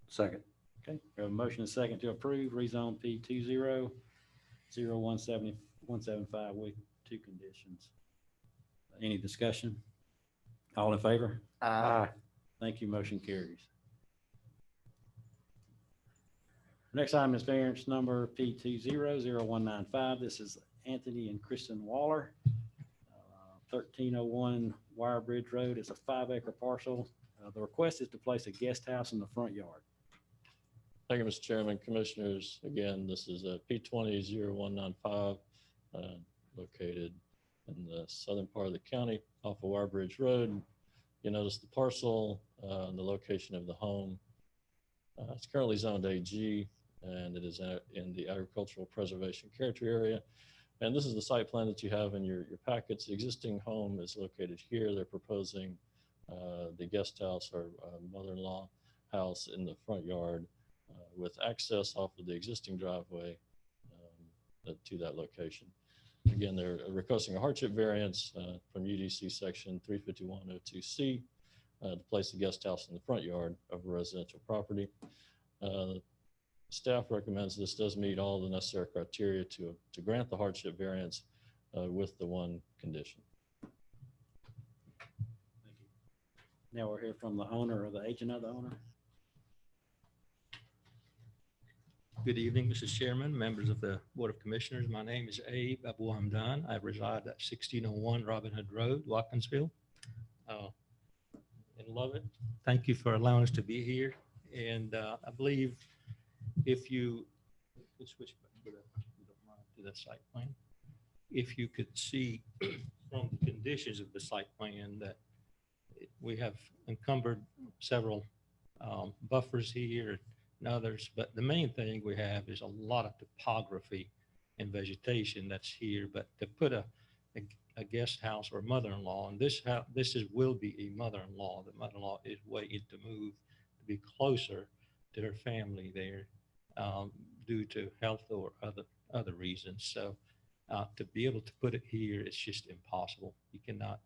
Second. Okay, we have a motion and second to approve rezone P20-0175 with two conditions. Any discussion? All in favor? Aye. Thank you. Motion carries. Next item is variance number P20-0195. This is Anthony and Kristen Waller, 1301 Wire Bridge Road. It's a 5-acre parcel. The request is to place a guest house in the front yard. Thank you, Mr. Chairman, Commissioners. Again, this is a P20-0195 located in the southern part of the county off of Wire Bridge Road. You notice the parcel, and the location of the home. It's currently zoned AG, and it is in the agricultural preservation character area. And this is the site plan that you have in your packets. The existing home is located here. They're proposing the guest house or mother-in-law house in the front yard with access off of the existing driveway to that location. Again, they're requesting a hardship variance from UDC section 35102C to place the guest house in the front yard of a residential property. Staff recommends this does meet all the necessary criteria to grant the hardship variance with the one condition. Thank you. Now we'll hear from the owner or the agent of the owner. Good evening, Mr. Chairman, members of the Board of Commissioners. My name is Abe Abu Hamdan. I reside at 1601 Robin Hood Road, Watkinsville. And love it. Thank you for allowing us to be here. And I believe if you could switch back to the site plan, if you could see from the conditions of the site plan that we have encumbered several buffers here and others, but the main thing we have is a lot of topography and vegetation that's here. But to put a guest house or mother-in-law, and this will be a mother-in-law. The mother-in-law is waiting to move to be closer to her family there due to health or other reasons. So to be able to put it here, it's just impossible. You cannot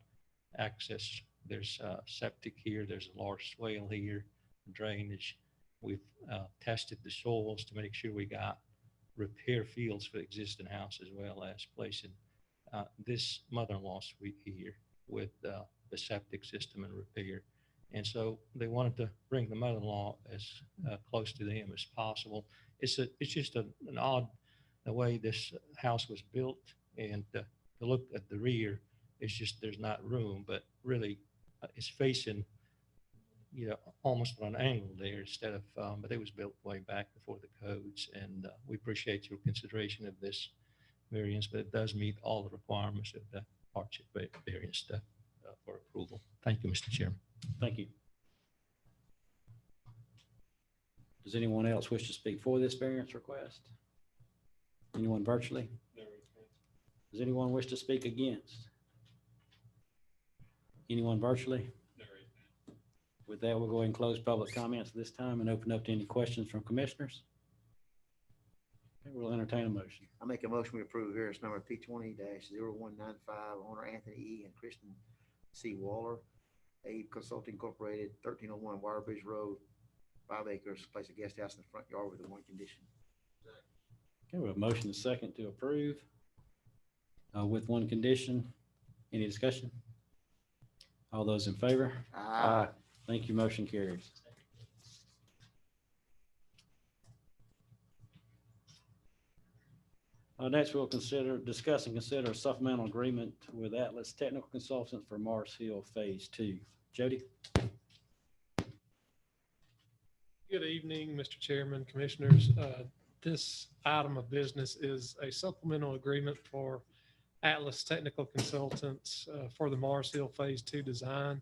access. There's septic here. There's a large swale here, drainage. We've tested the soils to make sure we got repair fields for the existing house as well as placing this mother-in-law suite here with the septic system and repair. And so they wanted to bring the mother-in-law as close to them as possible. It's just an odd the way this house was built, and to look at the rear, it's just there's not room, but really it's facing, you know, almost on an angle there instead of, but it was built way back before the codes, and we appreciate your consideration of this variance, but it does meet all the requirements of the hardship variance for approval. Thank you, Mr. Chairman. Thank you. Does anyone else wish to speak for this variance request? Anyone virtually? Does anyone wish to speak against? Anyone virtually? With that, we'll go ahead and close public comments this time and open up to any questions from commissioners. Okay, we'll entertain a motion. I make a motion we approve variance number P20-0195, owner Anthony E. and Kristen C. Waller, Abe Consulting Incorporated, 1301 Wire Bridge Road, 5 acres, place a guest house in the front yard with the one condition. Okay, we have a motion and second to approve with one condition. Any discussion? All those in favor? Aye. Thank you. Motion carries. Next, we'll discuss and consider a supplemental agreement with Atlas Technical Consultants for Mars Hill Phase 2. Jody? Good evening, Mr. Chairman, Commissioners. This item of business is a supplemental agreement for Atlas Technical Consultants for the Mars Hill Phase 2 design.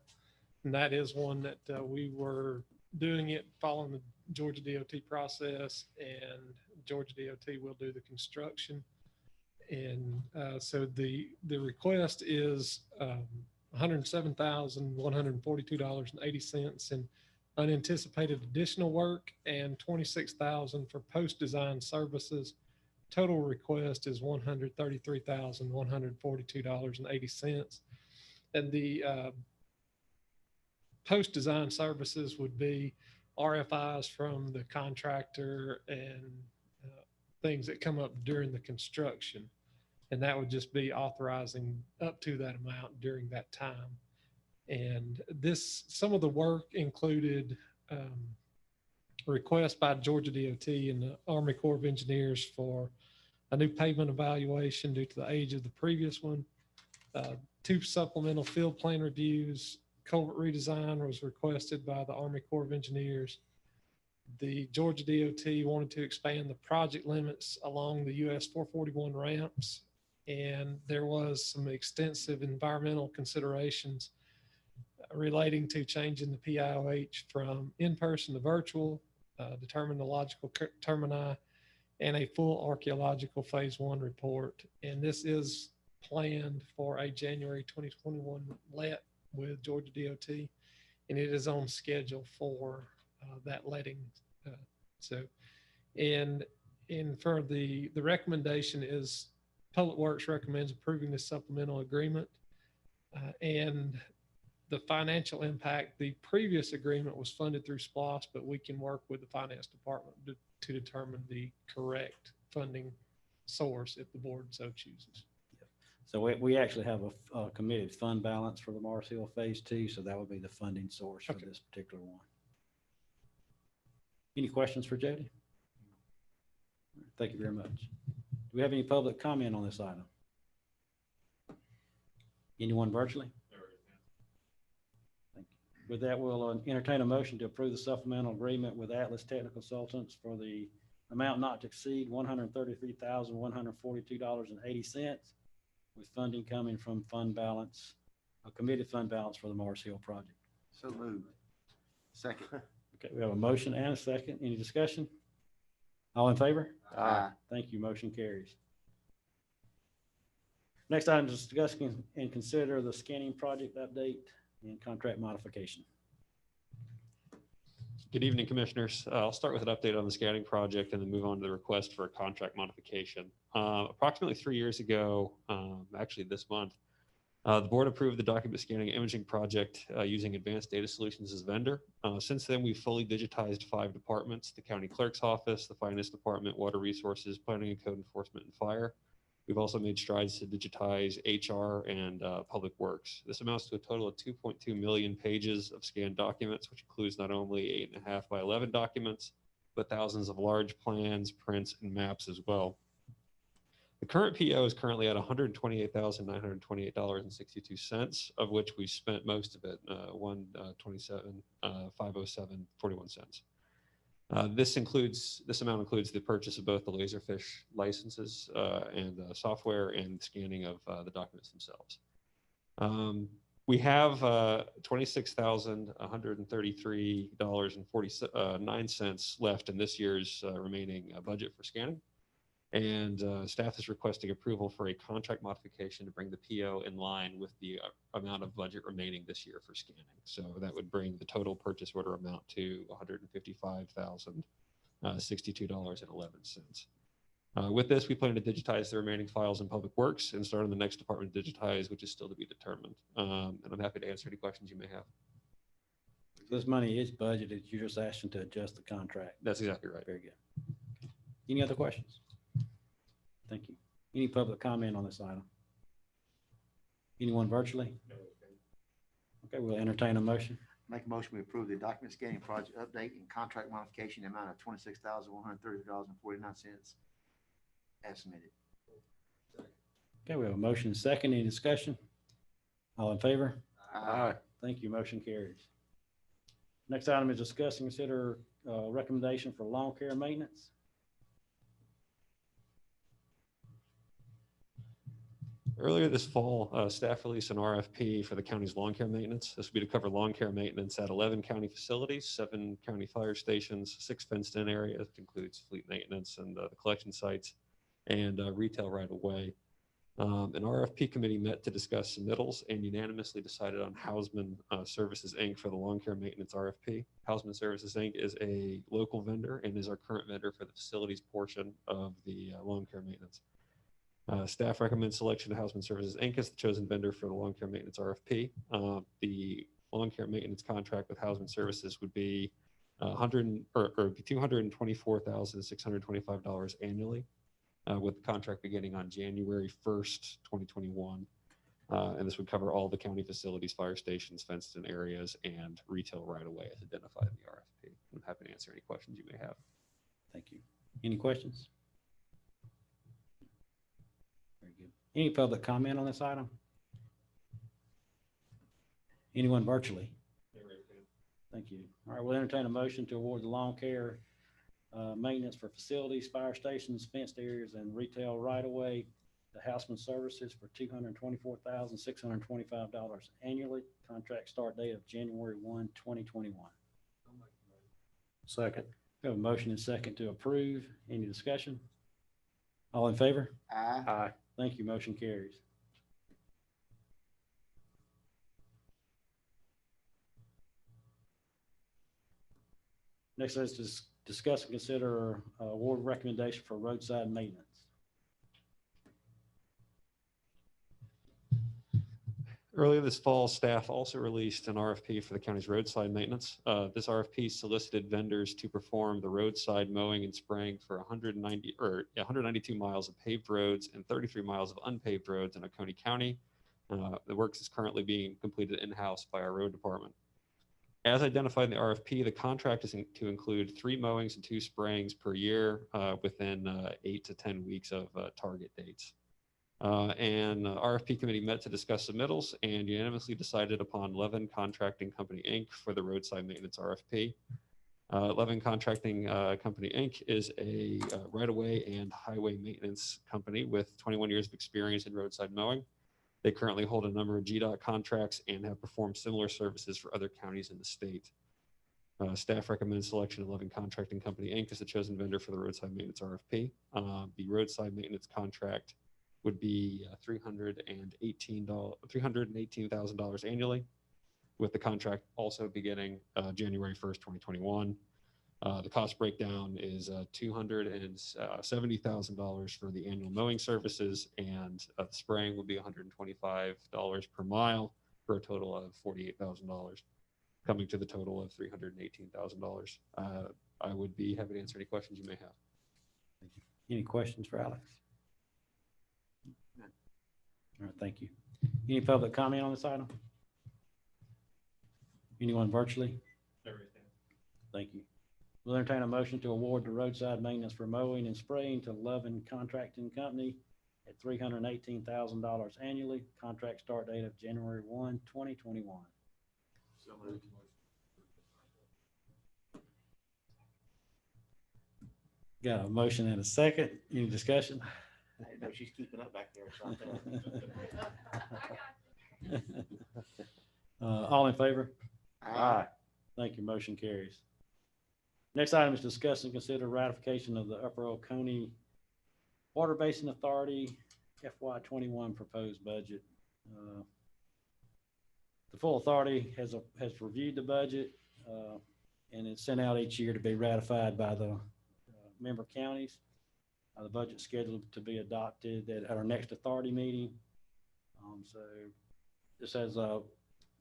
And that is one that we were doing it following the Georgia DOT process, and Georgia DOT will do the construction. And so the request is $107,142.80 in unanticipated additional work and $26,000 for post-design services. Total request is $133,142.80. And the post-design services would be RFIs from the contractor and things that come up during the construction. And that would just be authorizing up to that amount during that time. And some of the work included requests by Georgia DOT and the Army Corps of Engineers for a new pavement evaluation due to the age of the previous one. 2 supplemental field plan reviews. Culvert redesign was requested by the Army Corps of Engineers. The Georgia DOT wanted to expand the project limits along the US 441 ramps. And there was some extensive environmental considerations relating to changing the PIOH from in-person to virtual, determine the logical termini, and a full archaeological phase 1 report. And this is planned for a January 2021 let with Georgia DOT, and it is on schedule for that letting. And for the recommendation is Public Works recommends approving this supplemental agreement. And the financial impact, the previous agreement was funded through SPLOST, but we can work with the finance department to determine the correct funding source if the board so chooses. So we actually have a committed fund balance for the Mars Hill Phase 2, so that would be the funding source for this particular one. Any questions for Jody? Thank you very much. Do we have any public comment on this item? Anyone virtually? Thank you. With that, we'll entertain a motion to approve the supplemental agreement with Atlas Technical Consultants for the amount not to exceed $133,142.80, with funding coming from fund balance, a committed fund balance for the Mars Hill project. So moved. Second. Okay, we have a motion and a second. Any discussion? All in favor? Aye. Thank you. Motion carries. Next item is discuss and consider the scanning project update and contract modification. Good evening, Commissioners. I'll start with an update on the scanning project and then move on to the request for a contract modification. Approximately 3 years ago, actually this month, the board approved the document scanning imaging project using Advanced Data Solutions as vendor. Since then, we've fully digitized 5 departments: the county clerk's office, the finance department, water resources, planning and code enforcement, and fire. We've also made strides to digitize HR and public works. This amounts to a total of 2.2 million pages of scanned documents, which includes not only 8.5 by 11 documents, but thousands of large plans, prints, and maps as well. The current PO is currently at $128,928.62, of which we spent most of it, $127,507.41. This amount includes the purchase of both the Laserfish licenses and software and scanning of the documents themselves. We have $26,133.49 left in this year's remaining budget for scanning. And staff is requesting approval for a contract modification to bring the PO in line with the amount of budget remaining this year for scanning. So that would bring the total purchase order amount to $155,062.11. With this, we plan to digitize the remaining files in Public Works and start on the next department to digitize, which is still to be determined. And I'm happy to answer any questions you may have. This money is budgeted. You're just asking to adjust the contract. That's exactly right. Very good. Any other questions? Thank you. Any public comment on this item? Anyone virtually? Okay, we'll entertain a motion. Make a motion, we approve the document scanning project update and contract modification in the amount of $26,130.49 as submitted. Okay, we have a motion and second. Any discussion? All in favor? Aye. Thank you. Motion carries. Next item is discuss and consider recommendation for lawn care maintenance. Earlier this fall, staff released an RFP for the county's lawn care maintenance. This would be to cover lawn care maintenance at 11 county facilities, 7 county fire stations, 6 fenced-in areas, which includes fleet maintenance and the collection sites, and retail right of way. An RFP committee met to discuss submittals and unanimously decided on Hausman Services, Inc. for the lawn care maintenance RFP. Hausman Services, Inc. is a local vendor and is our current vendor for the facilities portion of the lawn care maintenance. Staff recommends selection of Hausman Services, Inc. as the chosen vendor for the lawn care maintenance RFP. The lawn care maintenance contract with Hausman Services would be $224,625 annually, with the contract beginning on January 1st, 2021. And this would cover all the county facilities, fire stations, fenced-in areas, and retail right-of-way as identified in the RFP. I'm happy to answer any questions you may have. Thank you. Any questions? Very good. Any public comment on this item? Anyone virtually? Thank you. All right, we'll entertain a motion to award the lawn care maintenance for facilities, fire stations, fenced areas, and retail right-of-way to Hausman Services for $224,625 annually. Contract start date of January 1, 2021. Second. We have a motion and second to approve. Any discussion? All in favor? Aye. Aye. Thank you. Motion carries. Next, let's discuss and consider award recommendation for roadside maintenance. Earlier this fall, staff also released an RFP for the county's roadside maintenance. This RFP solicited vendors to perform the roadside mowing and spraying for 192 miles of paved roads and 33 miles of unpaved roads in Oconee County. The work is currently being completed in-house by our road department. As identified in the RFP, the contract is to include 3 mowings and 2 sprayings per year within 8 to 10 weeks of target dates. And RFP committee met to discuss submittals and unanimously decided upon Levin Contracting Company, Inc. for the roadside maintenance RFP. Levin Contracting Company, Inc. is a right-of-way and highway maintenance company with 21 years of experience in roadside mowing. They currently hold a number of GDOT contracts and have performed similar services for other counties in the state. Staff recommends selection of Levin Contracting Company, Inc. as the chosen vendor for the roadside maintenance RFP. The roadside maintenance contract would be $318,000 annually, with the contract also beginning January 1st, 2021. The cost breakdown is $270,000 for the annual mowing services, and the spraying would be $125 per mile for a total of $48,000, coming to the total of $318,000. I would be happy to answer any questions you may have. Thank you. Any questions for Alex? All right, thank you. Any public comment on this item? Anyone virtually? Everything. Thank you. We'll entertain a motion to award the roadside maintenance for mowing and spraying to Levin Contracting Company at $318,000 annually. Contract start date of January 1, 2021. So moved. Got a motion and a second. Any discussion? I know she's keeping up back there. So All in favor? Aye. Thank you. Motion carries. Next item is discuss and consider ratification of the Upper Oconee Water Basin Authority FY21 proposed budget. The full authority has reviewed the budget and it's sent out each year to be ratified by the member counties. The budget's scheduled to be adopted at our next authority meeting. So this has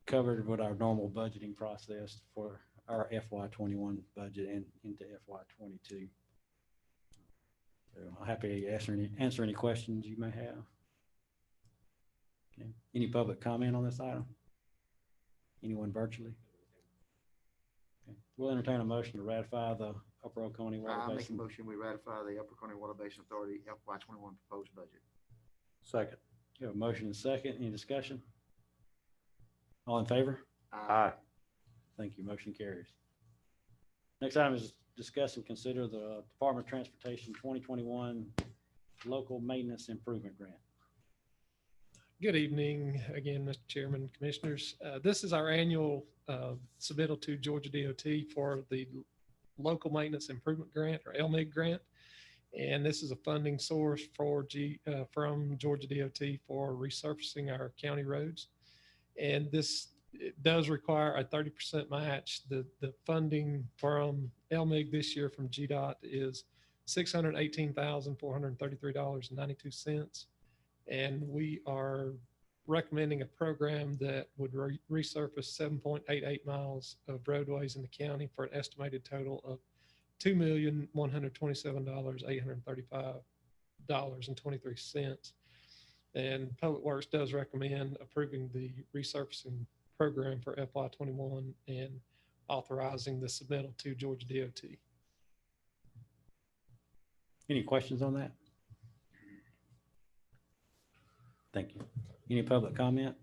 covered with our normal budgeting process for our FY21 budget and into FY22. So I'm happy to answer any questions you may have. Okay. Any public comment on this item? Anyone virtually? Okay. We'll entertain a motion to ratify the Upper Oconee Water I make a Basin. motion, we ratify the Upper Oconee Water Basin Authority FY21 proposed budget. Second. You have a motion and a second. Any discussion? All in favor? Aye. Thank you. Motion carries. Next item is discuss and consider the Department of Transportation 2021 Local Maintenance Improvement Grant. Good evening again, Mr. Chairman, Commissioners. This is our annual submittal to Georgia DOT for the Local Maintenance Improvement Grant, or LMIG grant. And this is a funding source for from Georgia DOT for resurfacing our county roads. And this it does require a 30% match. The funding from LMIG this year from GDOT is $618,433.92. And we are recommending a program that would resurface 7.88 miles of roadways in the county for an estimated total of $2,127,835.23. And Public Works does recommend approving the resurfacing program for FY21 and authorizing the submittal to Georgia DOT. Any questions on that? Thank you. Any public comment?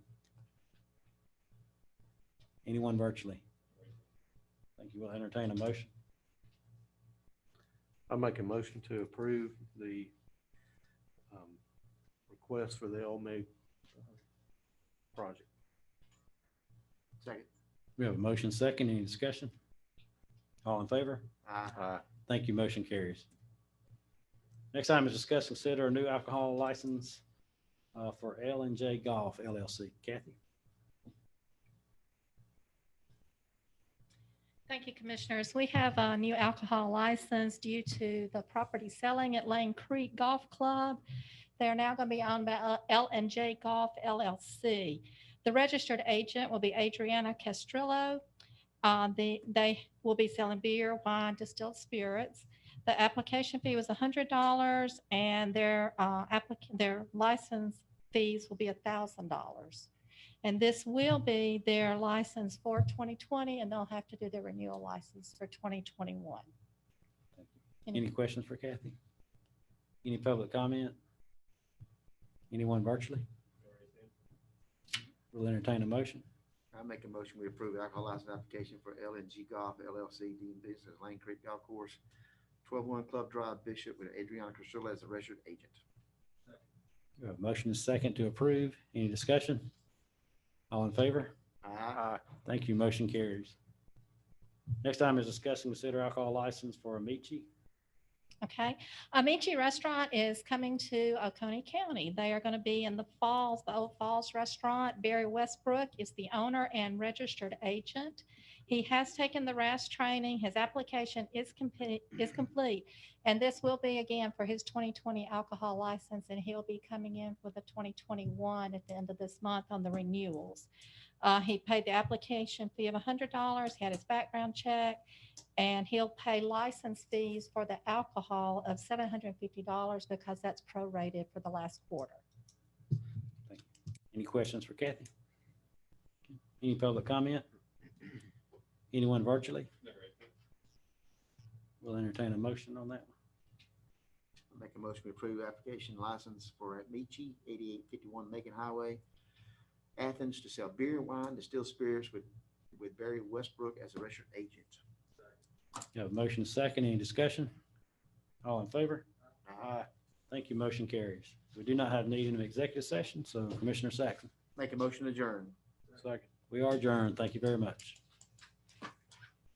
Anyone virtually? Thank you. We'll entertain a motion. I make a motion to approve the request for the LMIG project. Second. We have a motion second. Any discussion? All in favor? Aye. Thank you. Motion carries. Next item is discuss and consider a new alcohol license for L&J Golf LLC. Kathy? Thank you, Commissioners. We have a new alcohol license due to the property selling at Lane Creek Golf Club. They're now going to be owned by L&J Golf LLC. The registered agent will be Adriana Castrillo. They will be selling beer, wine, distilled spirits. The application fee was $100, and their license fees will be $1,000. And this will be their license for 2020, and they'll have to do their renewal license for 2021. Any questions for Kathy? Any public comment? Anyone virtually? We'll entertain a motion. I make a motion, we approve the alcohol license application for L&G Golf LLC doing business at Lane Creek Golf Course, 12-1 Club Drive, Bishop, with Adriana Castrillo as the registered agent. We have a motion and second to approve. Any discussion? All in favor? Aye. Thank you. Motion carries. Next item is discuss and consider alcohol license for Amici. Okay. Amici Restaurant is coming to Oconee County. They are going to be in the Falls, the Old Falls Restaurant. Barry Westbrook is the owner and registered agent. He has taken the RAS training. His application is complete. And this will be again for his 2020 alcohol license, and he'll be coming in for the 2021 at the end of this month on the renewals. He paid the application fee of $100. He had his background check, and he'll pay license fees for the alcohol of $750 because that's prorated for the last quarter. Any questions for Kathy? Any public comment? Anyone virtually? We'll entertain a motion on that one. Make a motion to approve application license for Amici, 8851 Macon Highway, Athens, to sell beer, wine, distilled spirits with Barry Westbrook as a registered agent. You have a motion second. Any discussion? All in favor? Aye. Thank you. Motion carries. We do not have need in an executive session, so Commissioner Saxon. Make a motion to adjourn. Second. We are adjourned. Thank you very much.